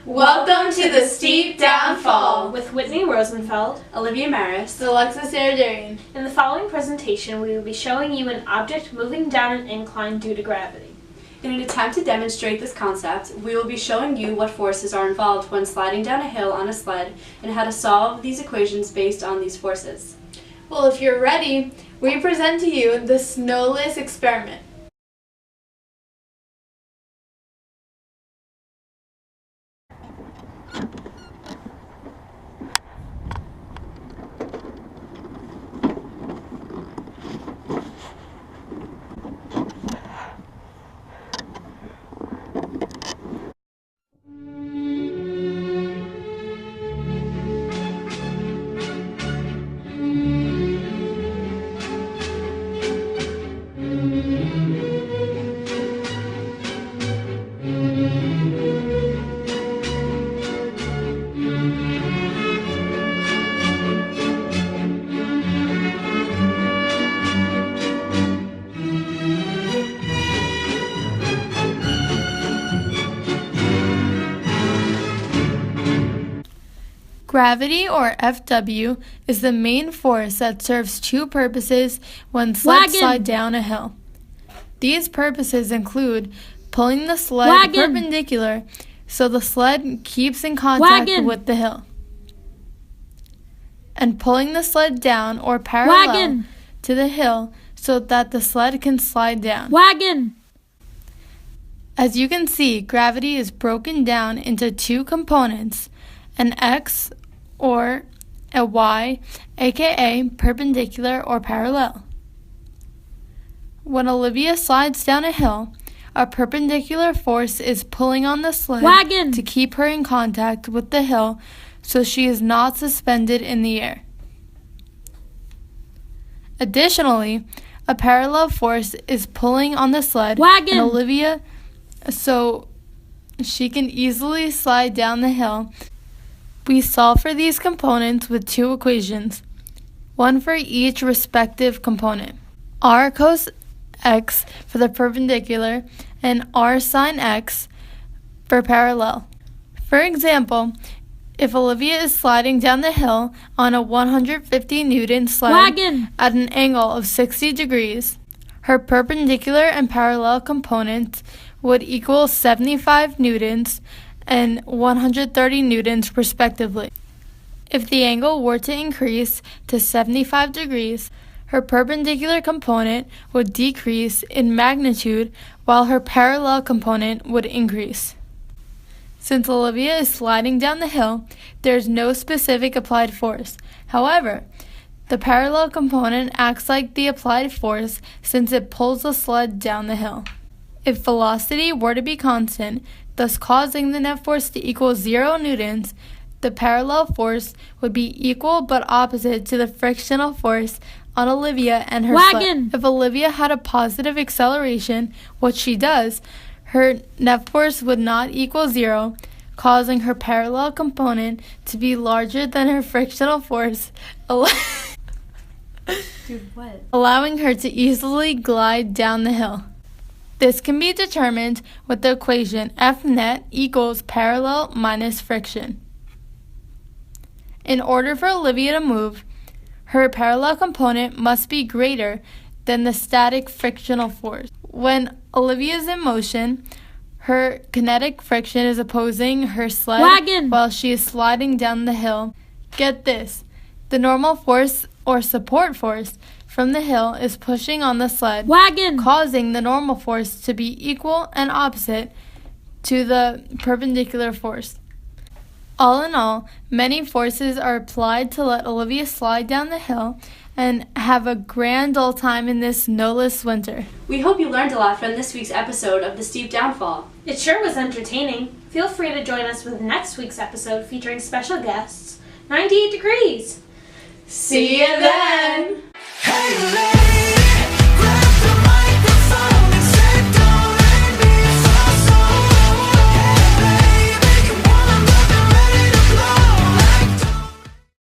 Welcome to the Steep Downfall with Whitney Rosenfeld, Olivia Maris, Alexis Aradarian. In the following presentation, we will be showing you an object moving down an incline due to gravity. In an attempt to demonstrate this concept, we will be showing you what forces are involved when sliding down a hill on a sled and how to solve these equations based on these forces. Well, if you're ready, we present to you the snowless experiment. Gravity, or FW, is the main force that serves two purposes when sleds slide down a hill. These purposes include pulling the sled perpendicular so the sled keeps in contact with the hill, and pulling the sled down or parallel to the hill so that the sled can slide down. As you can see, gravity is broken down into two components, an X or a Y, aka perpendicular or parallel. When Olivia slides down a hill, a perpendicular force is pulling on the sled to keep her in contact with the hill so she is not suspended in the air. Additionally, a parallel force is pulling on the sled and Olivia so she can easily slide down the hill. We solve for these components with two equations, one for each respective component. R cos x for the perpendicular and R sin x for parallel. For example, if Olivia is sliding down the hill on a 150 Newton sled at an angle of 60 degrees, her perpendicular and parallel components would equal 75 newtons and 130 newtons respectively. If the angle were to increase to 75 degrees, her perpendicular component would decrease in magnitude while her parallel component would increase. Since Olivia is sliding down the hill, there is no specific applied force. However, the parallel component acts like the applied force since it pulls the sled down the hill. If velocity were to be constant, thus causing the net force to equal 0 newtons, the parallel force would be equal but opposite to the frictional force on Olivia and her sled. If Olivia had a positive acceleration, which she does, her net force would not equal 0, causing her parallel component to be larger than her frictional force, allowing her to easily glide down the hill. This can be determined with the equation F net equals parallel minus friction. In order for Olivia to move, her parallel component must be greater than the static frictional force. When Olivia is in motion, her kinetic friction is opposing her sled while she is sliding down the hill. Get this, the normal force or support force from the hill is pushing on the sled, causing the normal force to be equal and opposite to the perpendicular force. All in all, many forces are applied to let Olivia slide down the hill and have a grand old time in this snowless winter. We hope you learned a lot from this week's episode of The Steep Downfall. It sure was entertaining. Feel free to join us with next week's episode featuring special guests, 98 Degrees. See you then!